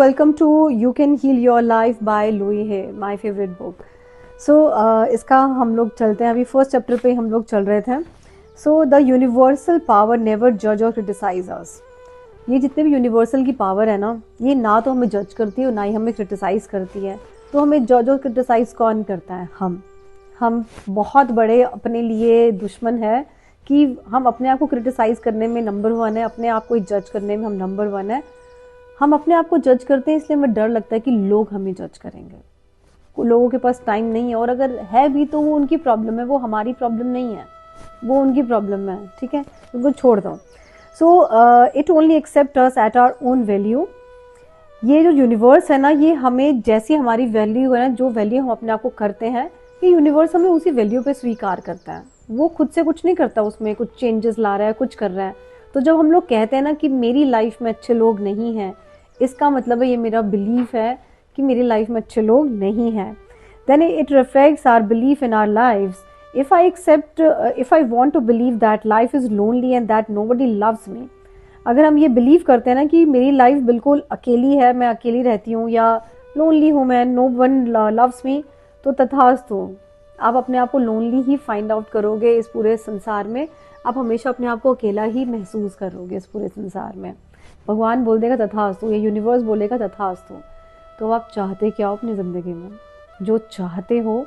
welcome to You Can Heal Your Life by Louis Hay, my favorite book. So इसका हम लोग चलते हैं, अभी फर्स्ट चैप्टर पे हम लोग चल रहे थे. So the universal power never judge or criticize us. ये जितने भी यूनिवर्सल की पावर है ना, ये ना तो हमें जज करती है और ना ही हमें क्रिटिसाइज़ करती है. तो हमें जज और क्रिटिसाइज़ कौन करता है? हम बहुत बड़े अपने लिए दुश्मन है कि हम अपने आप को क्रिटिसाइज़ करने में नंबर 1 है, अपने आप को जज करने में हम नंबर 1 है. हम अपने आप को जज करते हैं इसलिए हमें डर लगता है कि लोग हमें जज करेंगे. लोगों के पास टाइम नहीं है, और अगर है भी तो वो उनकी प्रॉब्लम है, वो हमारी प्रॉब्लम नहीं है, वो उनकी प्रॉब्लम है. ठीक है, उनको छोड़ दो. So it only except us at our own value. ये जो यूनिवर्स है ना, ये हमें जैसी हमारी वैल्यू है ना, जो वैल्यू हम अपने आप को करते हैं, ये यूनिवर्स हमें उसी वैल्यू पे स्वीकार करता है. वो खुद से कुछ नहीं करता, उसमें कुछ चेंजेस ला रहा है, कुछ कर रहा है. तो जब हम लोग कहते हैं ना कि मेरी लाइफ में अच्छे लोग नहीं हैं, इसका मतलब है ये मेरा बिलीफ है कि मेरी लाइफ में अच्छे लोग नहीं हैं. Then it reflects our belief in our lives. If I want to believe that life is lonely and that nobody loves me, अगर हम ये बिलीव करते हैं ना कि मेरी लाइफ बिल्कुल अकेली है, मैं अकेली रहती हूँ, या लोनली हूँ मैं, नो वन लव्स मी, तो तथास्तु, आप अपने आप को लोनली ही फाइंड आउट करोगे इस पूरे संसार में. आप हमेशा अपने आप को अकेला ही महसूस करोगे इस पूरे संसार में. भगवान बोल देगा तथास्तु, ये यूनिवर्स बोलेगा तथास्तु. तो आप चाहते क्या हो अपनी ज़िंदगी में? जो चाहते हो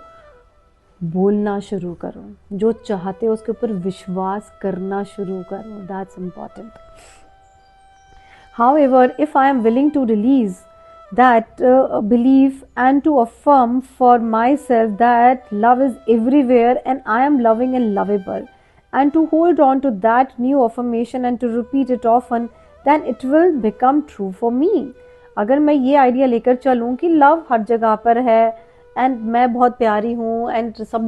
बोलना शुरू करो, जो चाहते हो उसके ऊपर विश्वास करना शुरू करो. That's important. However, if I am willing to release that belief and to affirm for myself that love is everywhere and I am loving and lovable, and to hold on to that new affirmation and to repeat it often, then it will become true for me. अगर मैं ये idea लेकर चलूँ कि love हर जगह पर है and मैं बहुत प्यारी हूँ एंड सब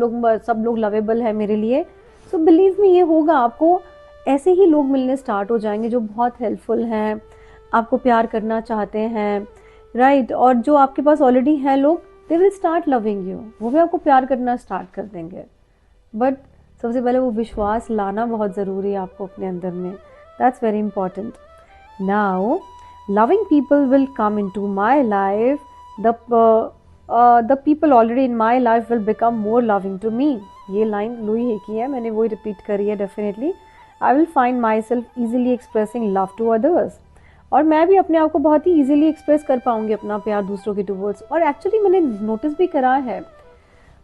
लोग लवेबल है मेरे लिए, सो बिलीव मी, ये होगा. आपको ऐसे ही लोग मिलने स्टार्ट हो जाएंगे जो बहुत हेल्पफुल हैं, आपको प्यार करना चाहते हैं, राइट. और जो आपके पास ऑलरेडी हैं लोग, they will start loving you, वो भी आपको प्यार करना स्टार्ट कर देंगे. बट सबसे पहले वो विश्वास लाना बहुत ज़रूरी है आपको अपने अंदर में. That's very important. Now loving people will come into my life. The people already in my life will become more loving to me. ये लाइन लुई है की है, मैंने वही रिपीट करी है. Definitely I will find myself easily expressing love to others. और मैं भी अपने आप को बहुत ही ईजिली एक्सप्रेस कर पाऊंगी अपना प्यार दूसरों के टूवर्ड्स. और एक्चुअली मैंने नोटिस भी करा है,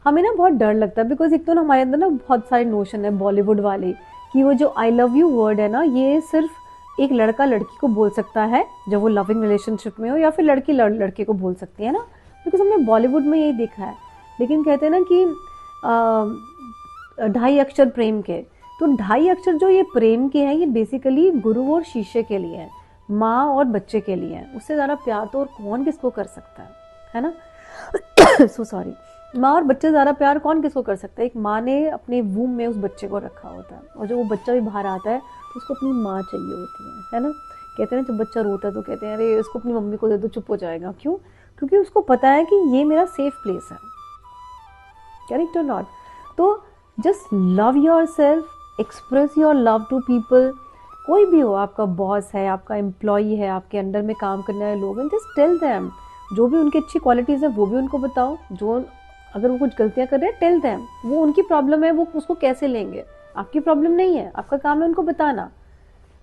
हमें ना बहुत डर लगता है, बिकॉज एक तो ना हमारे अंदर ना बहुत सारे नोशन है बॉलीवुड वाले कि वो जो आई लव यू वर्ड है ना, ये सिर्फ एक लड़का लड़की को बोल सकता है जब वो लविंग रिलेशनशिप में हो, या फिर लड़की लड़के को बोल सकती है ना, बिकॉज हमने बॉलीवुड में यही देखा है. लेकिन कहते हैं ना कि 2.5 अक्षर प्रेम के, तो 2.5 अक्षर जो ये प्रेम के हैं, ये बेसिकली गुरु और शिष्य के लिए हैं, माँ और बच्चे के लिए हैं. उससे ज़्यादा प्यार तो और कौन किसको कर सकता है ना. So sorry. माँ और बच्चे ज़्यादा प्यार कौन किसको कर सकता है? एक माँ ने अपने वूम में उस बच्चे को रखा होता है, और जब वो बच्चा भी बाहर आता है तो उसको अपनी माँ चाहिए होती है ना. कहते हैं ना, जब बच्चा रोता है तो कहते हैं अरे इसको अपनी मम्मी को दे दो, चुप हो जाएगा. क्यों? क्योंकि उसको पता है कि ये मेरा सेफ प्लेस है. करेक्ट और नॉट? तो just love yourself, express your love to people. कोई भी हो, आपका बॉस है, आपका एम्प्लॉई है, आपके अंडर में काम करने वाले लोग हैं, जस्ट टेल देम. जो भी उनकी अच्छी क्वालिटीज़ हैं वो भी उनको बताओ. जो अगर वो कुछ गलतियाँ कर रहे हैं, टेल देम. वो उनकी प्रॉब्लम है, वो उसको कैसे लेंगे? आपकी प्रॉब्लम नहीं है, आपका काम है उनको बताना.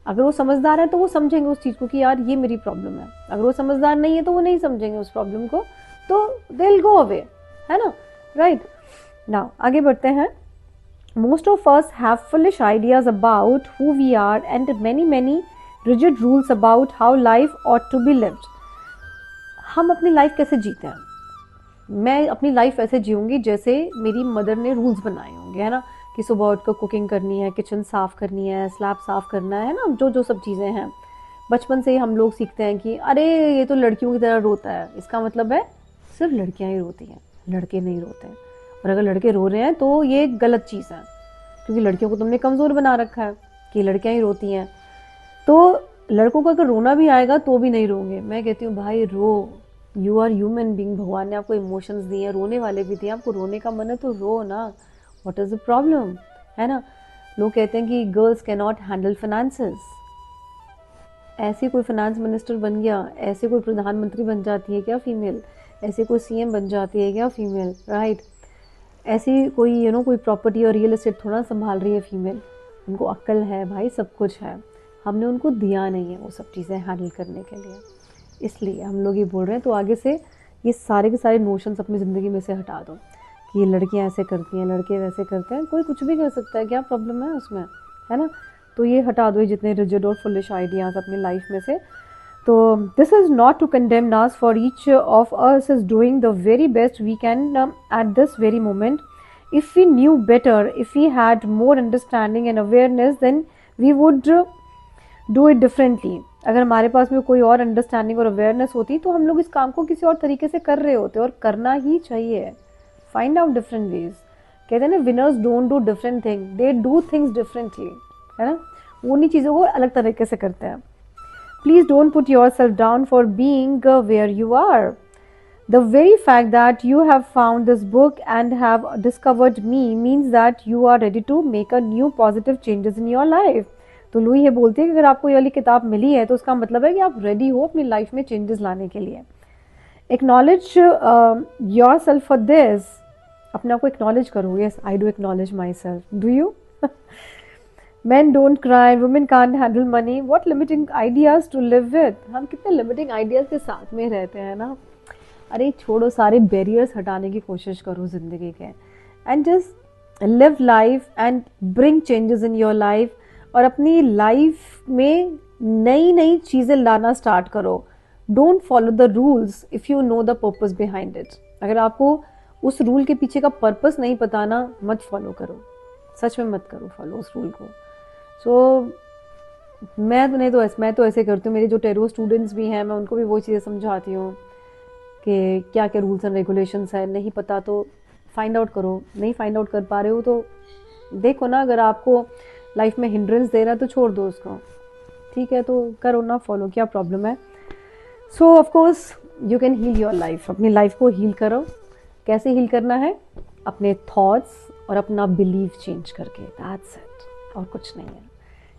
अगर वो समझदार है तो वो समझेंगे उस चीज़ को कि यार ये मेरी प्रॉब्लम है. अगर वो समझदार नहीं है तो वो नहीं समझेंगे उस प्रॉब्लम को, तो दे विल गो अवे, है ना. राइट. नाउ आगे बढ़ते हैं. Most of us have foolish ideas about who we are and many rigid rules about how life ought to be lived. हम अपनी लाइफ कैसे जीते हैं? मैं अपनी लाइफ ऐसे जीऊँगी जैसे मेरी मदर ने रूल्स बनाए होंगे, है ना, कि सुबह उठकर कुकिंग करनी है, किचन साफ़ करनी है, स्लैब साफ़ करना है ना, जो सब चीज़ें हैं. बचपन से ही हम लोग सीखते हैं कि अरे ये तो लड़कियों की तरह रोता है, इसका मतलब है सिर्फ लड़कियाँ ही रोती हैं, लड़के नहीं रोते हैं. और अगर लड़के रो रहे हैं तो ये गलत चीज़ है, क्योंकि लड़कियों को तुमने कमज़ोर बना रखा है कि लड़कियां ही रोती हैं. तो लड़कों को अगर रोना भी आएगा तो भी नहीं रोंगे. मैं कहती हूँ भाई रो, यू आर ह्यूमन बीइंग. भगवान ने आपको इमोशंस दिए हैं, रोने वाले भी दिए. आपको रोने का मन है तो रो ना. व्हाट इज़ द प्रॉब्लम, है ना. लोग कहते हैं कि girls can not handle finances. ऐसे कोई फाइनेंस मिनिस्टर बन गया, ऐसे कोई प्रधानमंत्री बन जाती है क्या फीमेल, ऐसे कोई सीएम बन जाती है क्या फीमेल, राइट। ऐसी कोई कोई प्रॉपर्टी और रियल एस्टेट थोड़ा संभाल रही है फीमेल। उनको अक्ल है भाई, सब कुछ है, हमने उनको दिया नहीं है वो सब चीज़ें हैंडल करने के लिए, इसलिए हम लोग ये बोल रहे हैं। तो आगे से ये सारे के सारे नोशंस अपनी ज़िंदगी में से हटा दो कि ये लड़कियां ऐसे करती हैं, लड़के वैसे करते हैं, कोई कुछ भी कर सकता है, क्या प्रॉब्लम है उसमें, है ना। तो ये हटा दो जितने रिजिड और फुलिश आइडियाज़ अपनी लाइफ में से। तो this is not to condemn us, for each of us is doing the very best we can at this very moment. If we knew better, if we had more understanding and awareness, then we would do it differently. अगर हमारे पास में कोई और understanding और awareness होती तो हम लोग इस काम को किसी और तरीके से कर रहे होते, और करना ही चाहिए। Find out different ways. कहते हैं ना, winners don't do different thing, they do things differently, है ना। वो उन्हीं चीज़ों को अलग तरीके से करते हैं। Please don't put yourself down for being where you are. The very fact that you have found this book and have discovered me means that you are ready to make a new positive changes in your life. तो Louis ये बोलती है कि अगर आपको ये वाली किताब मिली है तो उसका मतलब है कि आप रेडी हो अपनी लाइफ में चेंजेस लाने के लिए। Acknowledge your self for this. अपने आप को एक्नॉलेज करो। Yes, I do acknowledge my self. Do you? Men don't cry, women can't handle money. What limiting ideas to live with. हम कितने लिमिटिंग आइडियाज़ के साथ में रहते हैं ना। अरे छोड़ो, सारे बैरियर्स हटाने की कोशिश करो ज़िंदगी के, and just live life and bring changes in your life. और अपनी लाइफ में नई नई चीज़ें लाना स्टार्ट करो। Don't follow the rules if you know the purpose behind it. अगर आपको उस रूल के पीछे का पर्पस नहीं पता ना, मत फॉलो करो, सच में मत करो फॉलो उस रूल को। मैं तो ऐसे करती हूँ। मेरे जो टेरो स्टूडेंट्स भी हैं, मैं उनको भी वो चीज़ें समझाती हूँ कि क्या क्या रूल्स एंड रेगुलेशंस है। नहीं पता तो फाइंड आउट करो, नहीं फाइंड आउट कर पा रहे हो तो देखो ना, अगर आपको लाइफ में हिंड्रेंस दे रहा है तो छोड़ दो उसको, ठीक है, तो करो ना फॉलो, क्या प्रॉब्लम है। So of course you can heal your life. अपनी लाइफ को हील करो। कैसे हील करना है? अपने थॉट्स और अपना बिलीव चेंज करके, दैट्स इट, और कुछ नहीं है,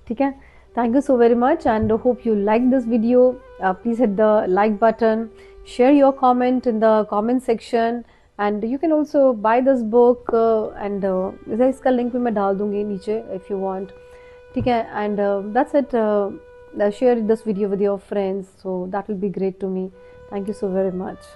ठीक है। Thank you so very much and hope you like this video. Please hit the like button, share your comment in the comment section, and you can also buy this book and इसका link भी मैं डाल दूँगी नीचे if you want, ठीक है। And that's it. Share this video with your friends, so that will be great to me. Thank you so very much.